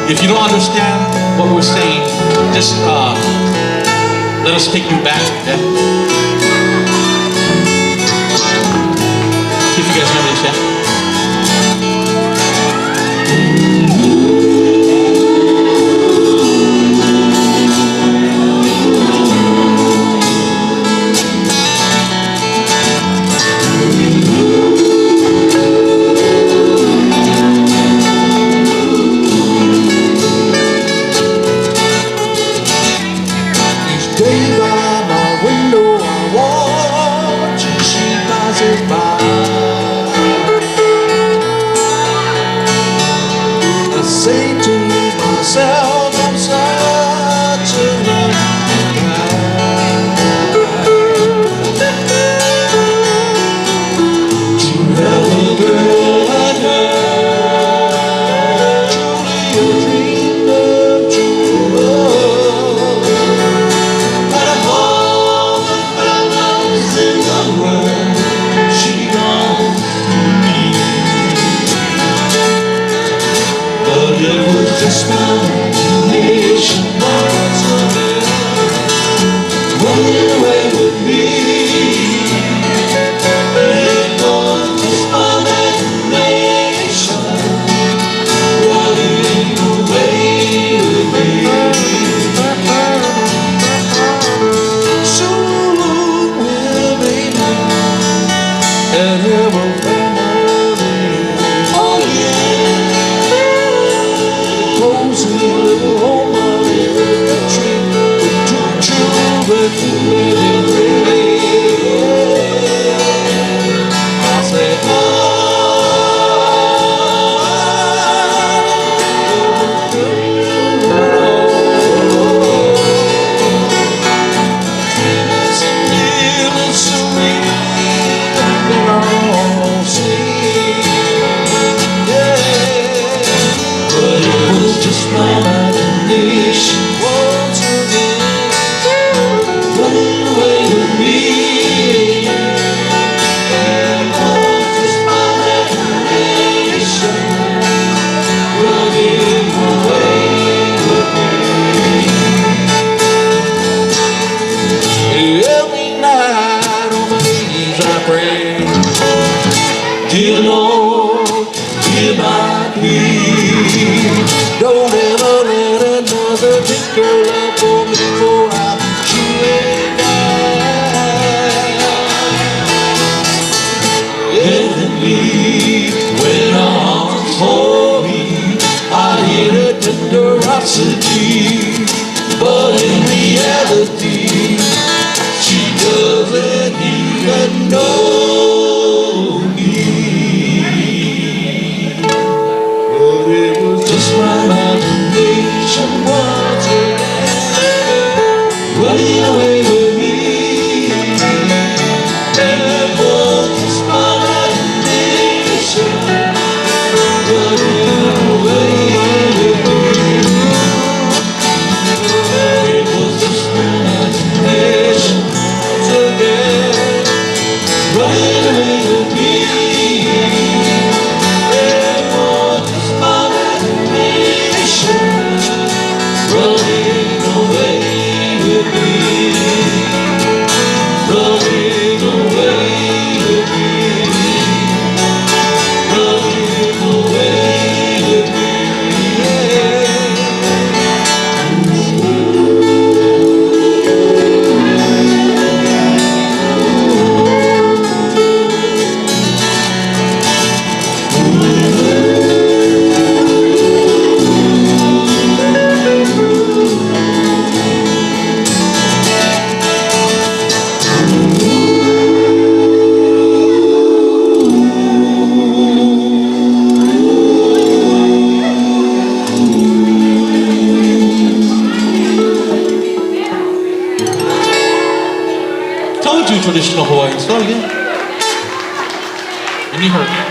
If you don't understand what we're saying, just let us take you back. Yeah? See if you guys remember this, yeah? Day by my window I watch as she passes by. I say to myself, I'm such a lucky guy to have a girl like her. Truly a dream of true love. She belongs to me, but it was just my imagination once again running away with me. It was just my imagination running away with me. So long will baby and have a family. Oh yeah, cozy little home out here in the tree with two children living free. I say, just my imagination once again running away with me. Just my imagination running away with me. Every night on my knees I pray, dear Lord, hear my plea. Don't ever let another take your love for me, for I'm truly mine. Heavenly, when arms hold me, I hear a tenderosity, but in reality, she doesn't even know me. But it was just my imagination once again running away with me. It was just my imagination running away with me. It was just my imagination once again running away with me. Running away with me, running away with me, running away with me, yeah. Told you traditional Hawaiian song, yeah. And you heard it.